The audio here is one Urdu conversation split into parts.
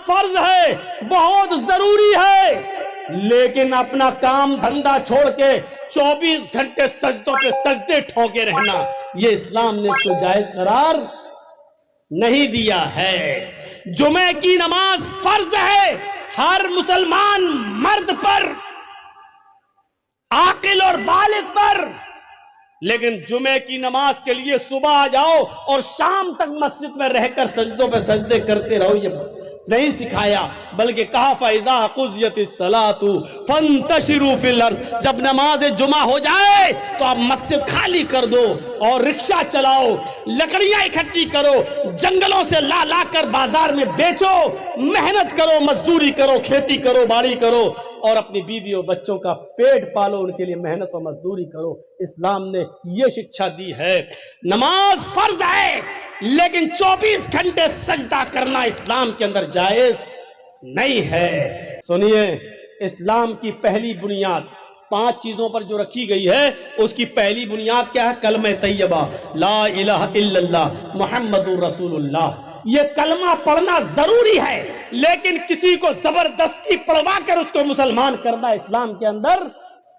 فرض ہے، بہت ضروری ہے، لیکن اپنا کام دھندا چھوڑ کے 24 گھنٹے سجدوں پہ سجدے ٹھوکے رہنا، یہ اسلام نے اس کو جائز قرار نہیں دیا ہے۔ جمعے کی نماز فرض ہے ہر مسلمان مرد پر، عاقل اور بالغ پر، لیکن جمعے کی نماز کے لیے صبح آ جاؤ اور شام تک مسجد میں رہ کر سجدوں پہ سجدے کرتے رہو، یہ نہیں سکھایا، بلکہ کہا فَإِذَا قُضِيَتِ الصَّلَاةُ فَانتَشِرُوا فِي الْأَرْضِ، جب نماز جمعہ ہو جائے تو آپ مسجد خالی کر دو اور رکشہ چلاؤ، لکڑیاں اکٹھی کرو، جنگلوں سے لا کر بازار میں بیچو، محنت کرو، مزدوری کرو، کھیتی کرو، باڑی کرو، اور اپنی بیوی اور بچوں کا پیٹ پالو، ان کے لیے محنت و مزدوری کرو۔ اسلام نے یہ شکشا دی ہے۔ نماز فرض ہے لیکن 24 گھنٹے سجدہ کرنا اسلام کے اندر جائز نہیں ہے۔ سنیے، اسلام کی پہلی بنیاد 5 چیزوں پر جو رکھی گئی ہے، اس کی پہلی بنیاد کیا ہے؟ کلمہ طیبہ، لا الہ الا اللہ محمد رسول اللہ۔ یہ کلمہ پڑھنا ضروری ہے، لیکن کسی کو زبردستی پڑھوا کر اس کو مسلمان کرنا اسلام کے اندر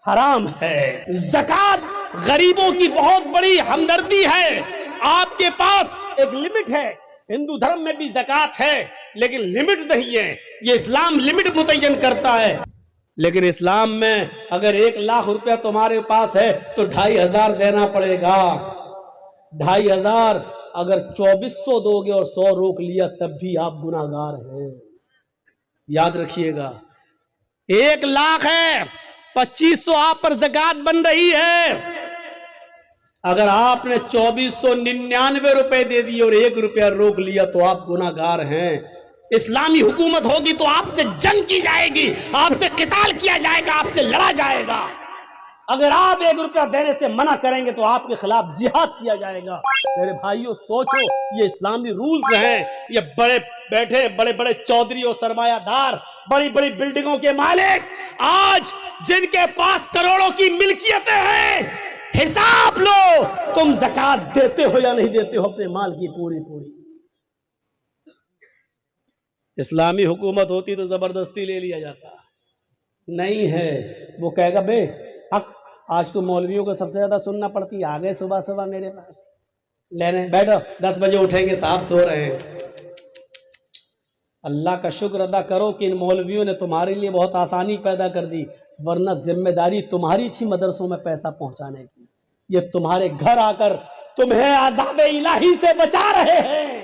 حرام ہے۔ زکوٰۃ غریبوں کی بہت بڑی ہمدردی ہے، آپ کے پاس ایک لمٹ ہے، ہندو دھرم میں بھی زکوٰۃ ہے لیکن لمٹ نہیں ہے، یہ اسلام لمٹ متعین کرتا ہے۔ لیکن اسلام میں اگر 1 لاکھ روپیہ تمہارے پاس ہے تو 2500 دینا پڑے گا۔ 2500 اگر 2400 دو گے اور 100 روک لیا تب بھی آپ گناہگار ہیں، یاد رکھیے گا۔ 1 لاکھ ہے، 2500 آپ پر زکوٰۃ بن رہی ہے، اگر آپ نے 2499 روپے دے دیے اور 1 روپیہ روک لیا تو آپ گناہگار ہیں۔ اسلامی حکومت ہوگی تو آپ سے جنگ کی جائے گی، آپ سے قتال کیا جائے گا، آپ سے لڑا جائے گا۔ اگر آپ 1 روپیہ دینے سے منع کریں گے تو آپ کے خلاف جہاد کیا جائے گا۔ میرے بھائیوں سوچو، یہ اسلامی رولز ہیں۔ یہ بڑے بڑے چودھری اور سرمایہ دار، بڑی بڑی بلڈنگوں کے مالک، آج جن کے پاس کروڑوں کی ملکیتیں ہیں، حساب لو تم زکوٰۃ دیتے ہو یا نہیں دیتے ہو اپنے مال کی پوری۔ اسلامی حکومت ہوتی تو زبردستی لے لیا جاتا، نہیں ہے۔ وہ کہے گا بے حق آج تو مولویوں کو سب سے زیادہ سننا پڑتی ہے، آگے صبح میرے پاس لینے بیٹھو، 10 بجے اٹھیں گے، صاحب سو رہے ہیں۔ اللہ کا شکر ادا کرو کہ ان مولویوں نے تمہارے لیے بہت آسانی پیدا کر دی، ورنہ ذمہ داری تمہاری تھی مدرسوں میں پیسہ پہنچانے کی۔ یہ تمہارے گھر آ کر تمہیں عذاب الہی سے بچا رہے ہیں،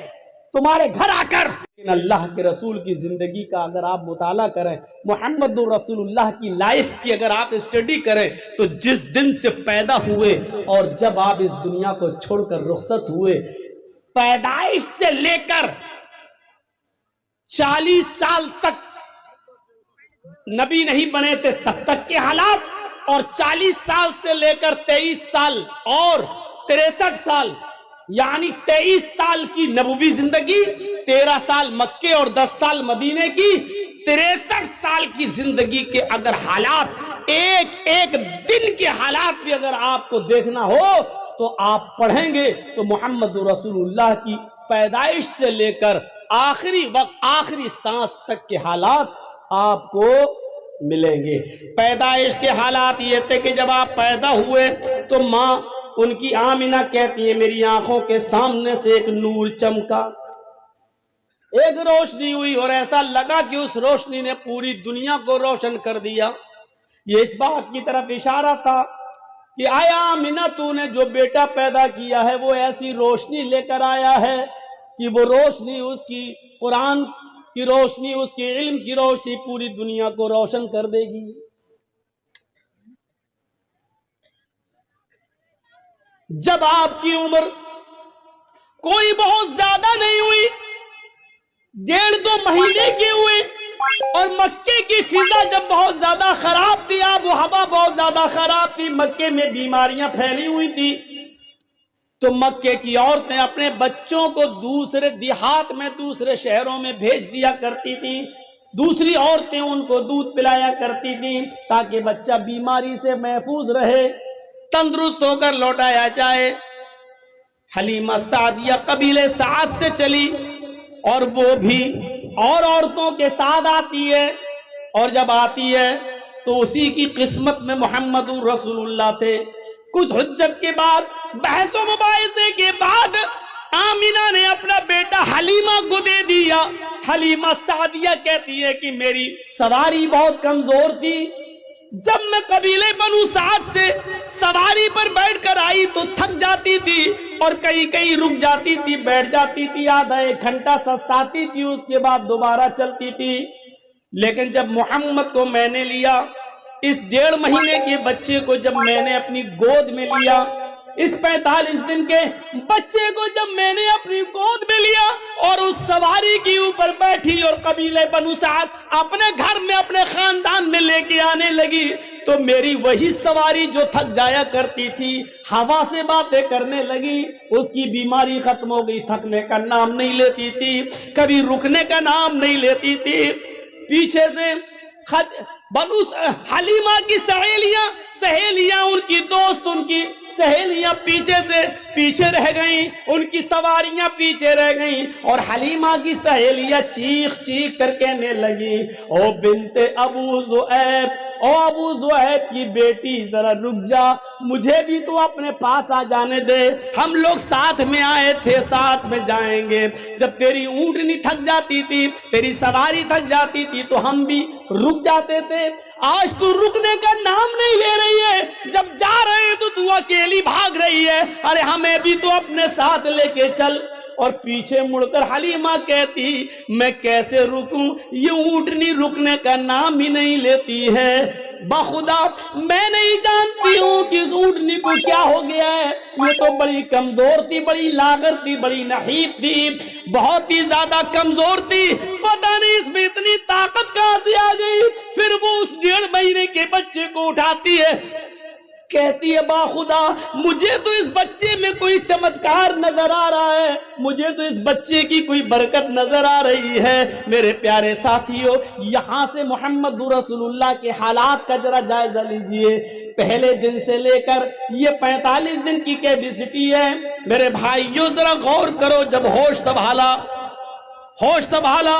تمہارے گھر آ کر۔ لیکن اللہ کے رسول کی زندگی کا اگر آپ مطالعہ کریں، محمد رسول اللہ کی لائف کی اگر آپ اسٹڈی کریں، تو جس دن سے پیدا ہوئے اور جب آپ اس دنیا کو چھوڑ کر رخصت ہوئے، پیدائش سے لے کر 40 سال تک نبی نہیں بنے تھے تب تک کے حالات، اور 40 سال سے لے کر 23 سال اور 63 سال، یعنی 23 سال کی نبوی زندگی، 13 سال مکے اور 10 سال مدینے کی، 63 سال کی زندگی کے اگر حالات، ایک دن کے حالات بھی اگر آپ کو دیکھنا ہو تو آپ پڑھیں گے تو محمد رسول اللہ کی پیدائش سے لے کر آخری وقت، آخری سانس تک کے حالات آپ کو ملیں گے۔ پیدائش کے حالات یہ تھے کہ جب آپ پیدا ہوئے تو ماں ان کی آمینہ کہتی ہے میری آنکھوں کے سامنے سے ایک نور چمکا، ایک روشنی ہوئی، اور ایسا لگا کہ اس روشنی نے پوری دنیا کو روشن کر دیا۔ یہ اس بات کی طرف اشارہ تھا کہ آیا آمینہ تو نے جو بیٹا پیدا کیا ہے وہ ایسی روشنی لے کر آیا ہے کہ وہ روشنی، اس کی قرآن کی روشنی، اس کی علم کی روشنی پوری دنیا کو روشن کر دے گی۔ جب آپ کی عمر کوئی بہت زیادہ نہیں ہوئی، 1.5-2 مہینے کی ہوئی، اور مکے کی فضا جب بہت زیادہ خراب تھی، آب و ہوا بہت زیادہ خراب تھی، مکے میں بیماریاں پھیلی ہوئی تھی، تو مکے کی عورتیں اپنے بچوں کو دوسرے دیہات میں، دوسرے شہروں میں بھیج دیا کرتی تھیں، دوسری عورتیں ان کو دودھ پلایا کرتی تھیں تاکہ بچہ بیماری سے محفوظ رہے، تندرست ہو کر لوٹایا جائے۔ حلیمہ سعدیہ قبیلے سعد سے چلی، اور وہ بھی اور عورتوں کے ساتھ آتی ہے، اور جب آتی ہے تو اسی کی قسمت میں محمد رسول اللہ تھے۔ کچھ حجت کے بعد، بحث و مباحثے کے بعد آمینہ نے اپنا بیٹا حلیمہ کو دے دیا۔ حلیمہ سعدیہ کہتی ہے کہ میری سواری بہت کمزور تھی، جب میں قبیلے بنو سعد سے سواری پر بیٹھ کر آئی تو تھک جاتی تھی اور کہیں رک جاتی تھی، بیٹھ جاتی تھی، آدھا ایک گھنٹہ سستاتی تھی، اس کے بعد دوبارہ چلتی تھی۔ لیکن جب محمد کو میں نے لیا، اس 1.5 مہینے کے بچے کو جب میں نے اپنی گود میں لیا، اس 45 دن کے بچے کو جب میں نے اپنی گود میں لیا اور اس سواری کے اوپر بیٹھی اور قبیلے بنو سعد اپنے گھر میں اپنے خاندان میں لے کے آنے لگی، تو میری وہی سواری جو تھک جایا کرتی تھی ہوا سے باتیں کرنے لگی، اس کی بیماری ختم ہو گئی، تھکنے کا نام نہیں لیتی تھی، کبھی رکنے کا نام نہیں لیتی تھی۔ پیچھے سے بنو حلیمہ کی سہیلیاں ان کی دوست، ان کی سہیلیاں پیچھے رہ گئیں، ان کی سواریاں پیچھے رہ گئیں، اور حلیمہ کی سہیلیاں چیخ کر کہنے لگی، او بنت ابو زؤیب، او ابو زؤیب کی بیٹی ذرا رک جا، مجھے بھی تو اپنے پاس آ جانے دے، ہم لوگ ساتھ میں آئے تھے، ساتھ میں جائیں گے۔ جب تیری اونٹنی تھک جاتی تھی، تیری سواری تھک جاتی تھی تو ہم بھی رک جاتے تھے، آج تو رکنے کا نام نہیں لے رہی ہے، جب جا رہے ہیں تو تو اکیلی بھاگ رہی ہے، ارے ہمیں بھی تو اپنے ساتھ لے کے چل۔ اور پیچھے مڑ کر حلیمہ کہتی، میں کیسے رکوں، یہ اونٹنی رکنے کا نام ہی نہیں لیتی ہے، بخدا میں نہیں جانتی ہوں کہ اس اونٹنی کو کیا ہو گیا ہے، یہ تو بڑی کمزور تھی، بڑی لاغر تھی، بڑی نحیف تھی، بہت ہی زیادہ کمزور تھی، پتہ نہیں اس میں اتنی طاقت کہاں سے آ گئی۔ پھر وہ اس 1.5 مہینے کے بچے کو اٹھاتی ہے، کہتی ہے با خدا مجھے تو اس بچے میں کوئی چمتکار نظر آ رہا ہے، مجھے تو اس بچے کی کوئی برکت نظر آ رہی ہے۔ میرے پیارے ساتھیوں، یہاں سے محمد رسول اللہ کے حالات کا ذرا جائزہ لیجئے، پہلے دن سے لے کر یہ 45 دن کی کیپیسٹی ہے۔ میرے بھائیوں ذرا غور کرو، جب ہوش سنبھالا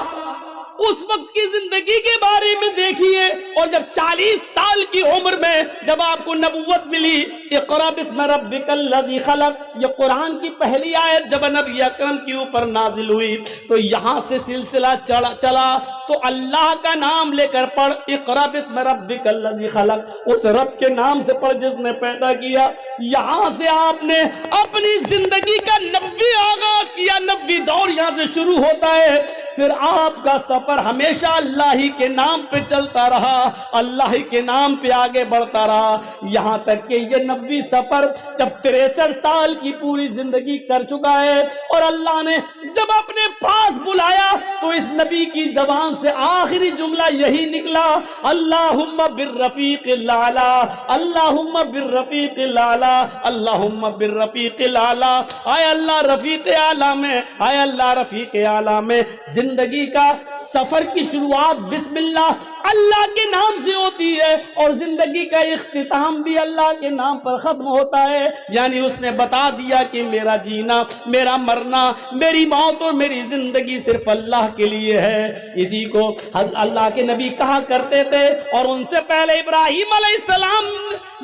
اس وقت کی زندگی کے بارے میں دیکھیے، اور جب 40 سال کی عمر میں جب آپ کو نبوت ملی، اقرأ باسم ربک الذی خلق، یہ قرآن کی پہلی آیت جب نبی اکرم کے اوپر نازل ہوئی تو یہاں سے سلسلہ چلا تو اللہ کا نام لے کر پڑھ، اقرأ باسم ربک الذی خلق، اس رب کے نام سے پڑھ جس نے پیدا کیا۔ یہاں سے آپ نے اپنی زندگی کا 90 آغاز کیا، 90 دور یہاں سے شروع ہوتا ہے، پھر آپ کا سفر ہمیشہ اللہ ہی کے نام پہ چلتا رہا، اللہ ہی کے نام پہ آگے بڑھتا رہا، یہاں تک کہ یہ 90 سفر جب 63 سال کی پوری زندگی کر چکا ہے، اور اللہ نے جب اپنے پاس بلایا تو اس نبی کی زبان سے آخری جملہ یہی نکلا، اللہم بالرفیق الاعلی، اللہم بالرفیق الاعلی، اللہم بالرفیق الاعلی، آئے اللہ رفیق اعلیٰ میں، آئے اللہ رفیق اعلیٰ میں۔ زندگی کا سفر کی شروعات بسم اللہ کے نام سے ہوتی ہے، اور زندگی کا اختتام بھی اللہ کے نام پر ختم ہوتا ہے، یعنی اس نے بتا دیا کہ میرا جینا، میرا مرنا، میری موت اور میری زندگی صرف اللہ کے لیے ہے۔ اسی کو اللہ کے نبی کہا کرتے تھے، اور ان سے پہلے ابراہیم علیہ السلام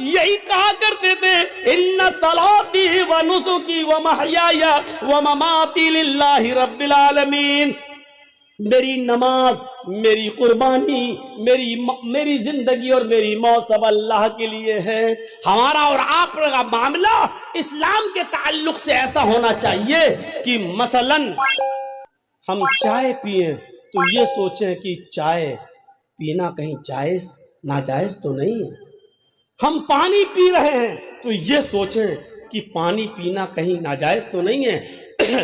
یہی کہا کرتے تھے، ان صلاتی و نسکی و محیای و مماتی للہ رب العالمین، میری نماز، میری قربانی، میری زندگی اور میری موت سب اللہ کے لیے ہے۔ ہمارا اور آپ کا معاملہ اسلام کے تعلق سے ایسا ہونا چاہیے کہ مثلا ہم چائے پئیں تو یہ سوچیں کہ چائے پینا کہیں جائز ناجائز تو نہیں ہے، ہم پانی پی رہے ہیں تو یہ سوچیں کہ پانی پینا کہیں ناجائز تو نہیں ہے،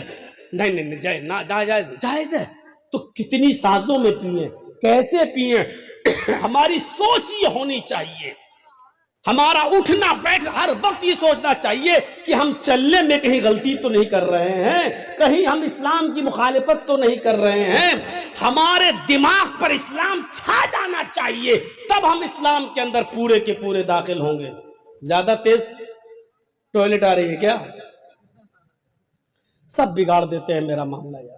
نہیں جائز ہے تو کتنی سازوں میں پئیں، کیسے پئیں، ہماری سوچ یہ ہونی چاہیے، ہمارا اٹھنا بیٹھ ہر وقت یہ سوچنا چاہیے کہ ہم چلنے میں کہیں غلطی تو نہیں کر رہے ہیں، کہیں ہم اسلام کی مخالفت تو نہیں کر رہے ہیں، ہمارے دماغ پر اسلام چھا جانا چاہیے، تب ہم اسلام کے اندر پورے کے پورے داخل ہوں گے۔ زیادہ تیز ٹوائلٹ آ رہی ہے کیا؟ سب بگاڑ دیتے ہیں میرا معاملہ یار،